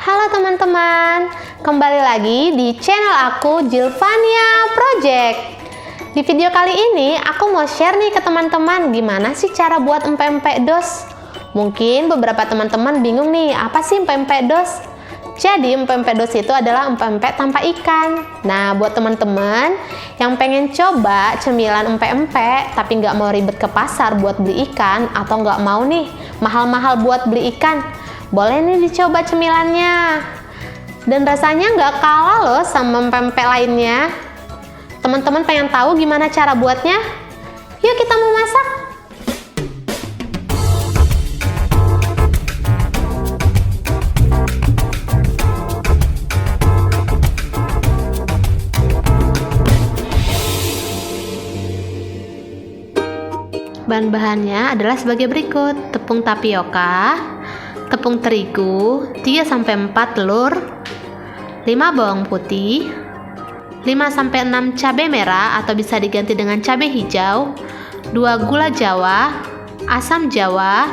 Halo teman-teman, kembali lagi di channel aku Jilvania Project. Di video kali ini aku mau share nih ke teman-teman gimana sih cara buat empek-empek dos. Mungkin beberapa teman-teman bingung nih, apa sih empek-empek dos? Jadi empek-empek dos itu adalah empek-empek tanpa ikan. Nah, buat teman-teman yang pengen coba cemilan empek-empek tapi nggak mau ribet ke pasar buat beli ikan, atau nggak mau nih mahal-mahal buat beli ikan, boleh nih dicoba cemilannya. Dan rasanya nggak kalah loh sama empek-empek lainnya. Teman-teman pengen tahu gimana cara buatnya? Yuk kita mau masak. Bahan-bahannya adalah sebagai berikut: tepung tapioka, tepung terigu, 3-4 telur, 5 bawang putih, 5-6 cabai merah atau bisa diganti dengan cabai hijau, 2 gula jawa, asam jawa,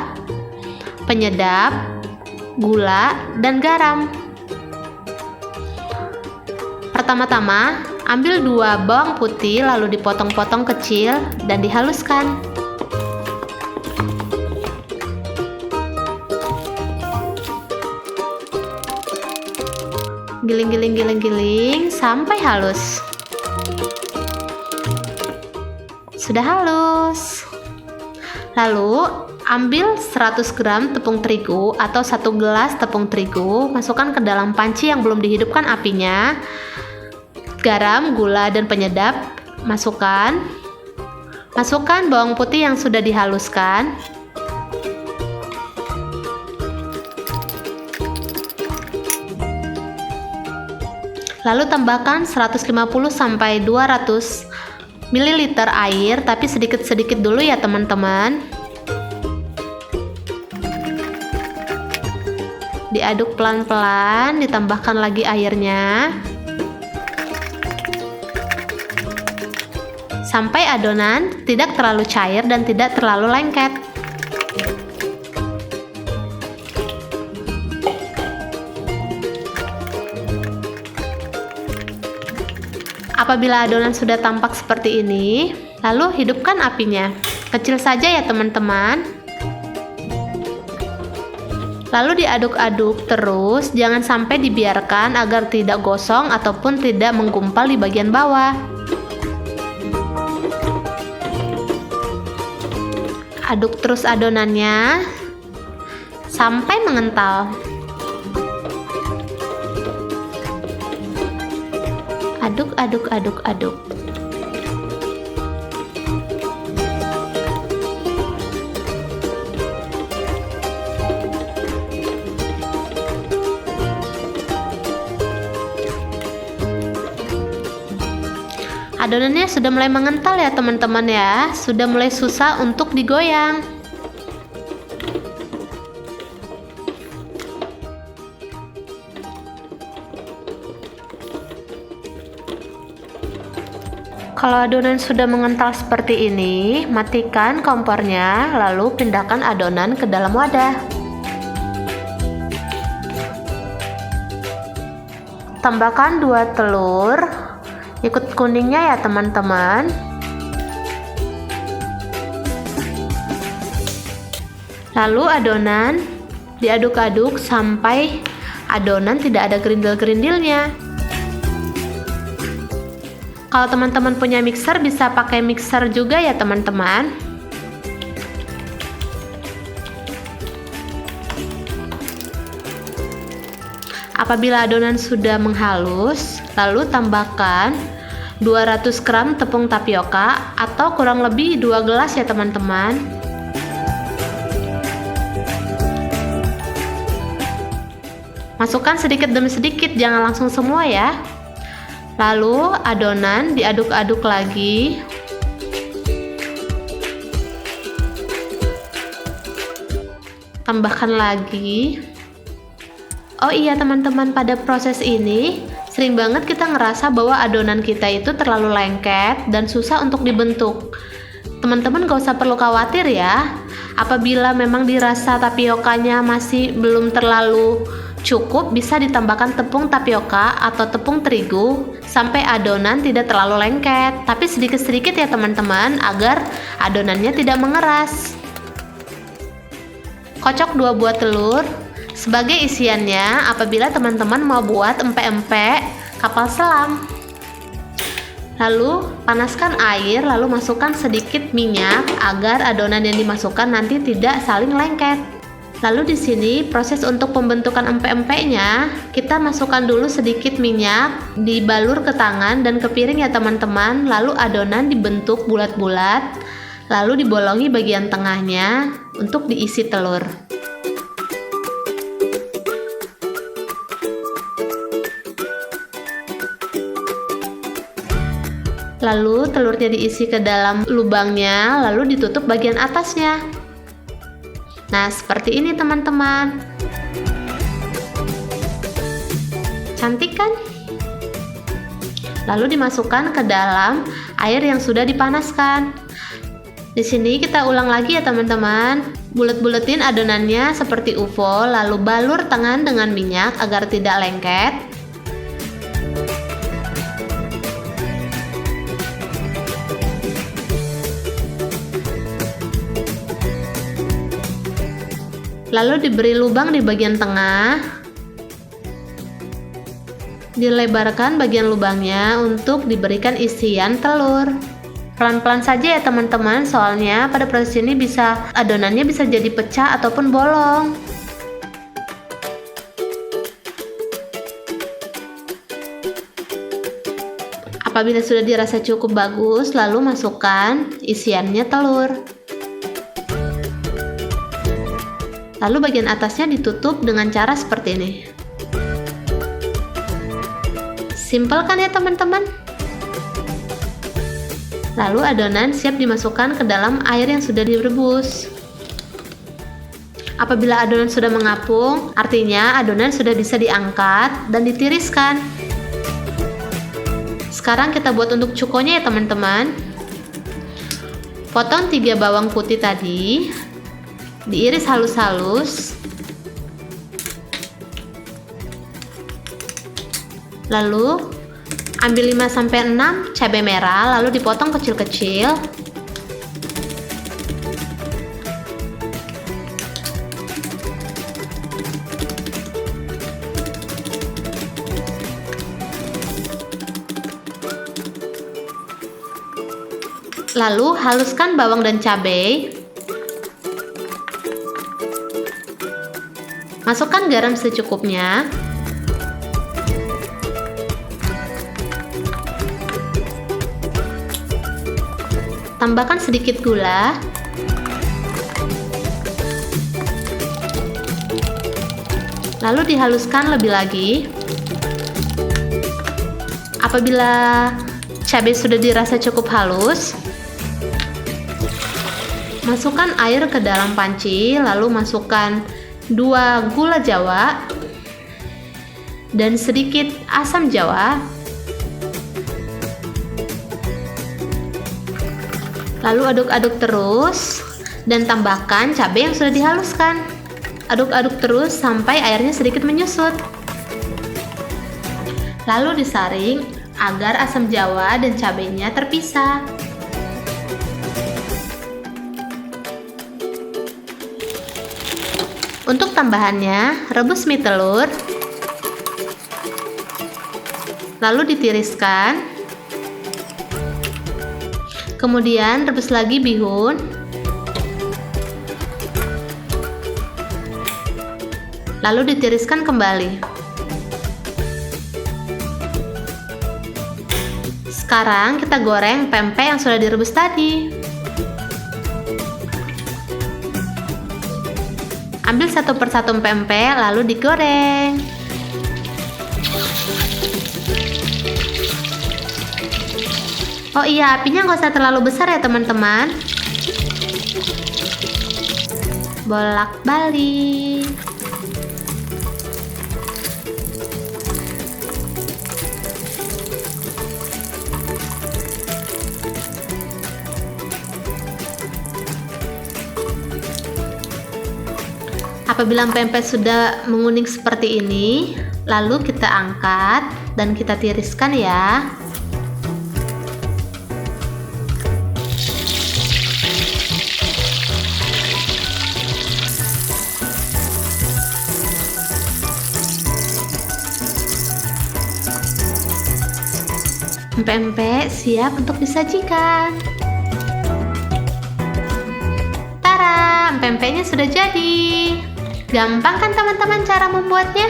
penyedap, gula, dan garam. Pertama-tama, ambil 2 bawang putih lalu dipotong-potong kecil dan dihaluskan. Giling sampai halus. Sudah halus. Lalu ambil 100 gram tepung terigu atau 1 gelas tepung terigu, masukkan ke dalam panci yang belum dihidupkan apinya. Garam, gula, dan penyedap masukkan. Masukkan bawang putih yang sudah dihaluskan. Lalu tambahkan 150-200 ml air, tapi sedikit-sedikit dulu ya teman-teman. Diaduk pelan-pelan, ditambahkan lagi airnya sampai adonan tidak terlalu cair dan tidak terlalu lengket. Apabila adonan sudah tampak seperti ini, lalu hidupkan apinya. Kecil saja ya teman-teman. Lalu diaduk-aduk terus, jangan sampai dibiarkan agar tidak gosong ataupun tidak menggumpal di bagian bawah. Aduk terus adonannya sampai mengental. Aduk. Adonannya sudah mulai mengental ya teman-teman ya, sudah mulai susah untuk digoyang. Kalau adonan sudah mengental seperti ini, matikan kompornya, lalu pindahkan adonan ke dalam wadah. Tambahkan 2 telur, ikut kuningnya ya teman-teman. Lalu adonan diaduk-aduk sampai adonan tidak ada gerindil-gerindilnya. Kalau teman-teman punya mixer, bisa pakai mixer juga ya teman-teman. Apabila adonan sudah menghalus, lalu tambahkan 200 gram tepung tapioka atau kurang lebih 2 gelas ya teman-teman. Masukkan sedikit demi sedikit, jangan langsung semua ya. Lalu adonan diaduk-aduk lagi. Tambahkan lagi. Oh iya teman-teman, pada proses ini sering banget kita ngerasa bahwa adonan kita itu terlalu lengket dan susah untuk dibentuk. Teman-teman gak usah perlu khawatir ya. Apabila memang dirasa tapiokanya masih belum terlalu Cukup bisa ditambahkan tepung tapioka atau tepung terigu sampai adonan tidak terlalu lengket, tapi sedikit-sedikit ya teman-teman agar adonannya tidak mengeras. Kocok 2 buah telur sebagai isiannya apabila teman-teman mau buat empek-empek kapal selam. Lalu panaskan air, lalu masukkan sedikit minyak agar adonan yang dimasukkan nanti tidak saling lengket. Lalu di sini proses untuk pembentukan empek-empeknya, kita masukkan dulu sedikit minyak, dibalur ke tangan dan ke piring ya teman-teman. Lalu adonan dibentuk bulat-bulat, lalu dibolongi bagian tengahnya untuk diisi telur. Lalu telurnya diisi ke dalam lubangnya, lalu ditutup bagian atasnya. Nah, seperti ini teman-teman. Cantik kan? Lalu dimasukkan ke dalam air yang sudah dipanaskan. Di sini kita ulang lagi ya teman-teman. Bulet-buletin adonannya seperti UFO, lalu balur tangan dengan minyak agar tidak lengket. Lalu diberi lubang di bagian tengah, dilebarkan bagian lubangnya untuk diberikan isian telur. Pelan-pelan saja ya teman-teman, soalnya pada proses ini adonannya bisa jadi pecah ataupun bolong. Apabila sudah dirasa cukup bagus, lalu masukkan isiannya telur. Lalu bagian atasnya ditutup dengan cara seperti ini. Simpel kan ya teman-teman? Lalu adonan siap dimasukkan ke dalam air yang sudah direbus. Apabila adonan sudah mengapung, artinya adonan sudah bisa diangkat dan ditiriskan. Sekarang kita buat untuk cukonya ya teman-teman. Potong 3 bawang putih tadi, diiris halus-halus, lalu ambil 5-6 cabai merah, lalu dipotong kecil-kecil. Lalu haluskan bawang dan cabai. Masukkan garam secukupnya. Tambahkan sedikit gula. Lalu dihaluskan lebih lagi. Apabila cabai sudah dirasa cukup halus, masukkan air ke dalam panci, lalu masukkan 2 gula jawa dan sedikit asam jawa. Lalu aduk-aduk terus dan tambahkan cabai yang sudah dihaluskan. Aduk-aduk terus sampai airnya sedikit menyusut. Lalu disaring agar asam jawa dan cabainya terpisah. Untuk tambahannya, rebus mie telur, lalu ditiriskan. Kemudian rebus lagi bihun, lalu ditiriskan kembali. Sekarang kita goreng pempek yang sudah direbus tadi. Ambil 1 persatu pempek lalu digoreng. Oh iya, apinya nggak usah terlalu besar ya teman-teman. Bolak-balik. Apabila pempek sudah menguning seperti ini, lalu kita angkat dan kita tiriskan ya. Pempek siap untuk disajikan. Tara, pempeknya sudah jadi. Gampang kan teman-teman cara membuatnya?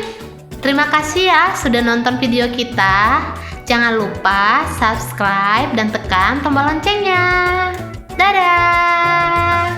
Terima kasih ya sudah nonton video kita. Jangan lupa subscribe dan tekan tombol loncengnya. Dadah!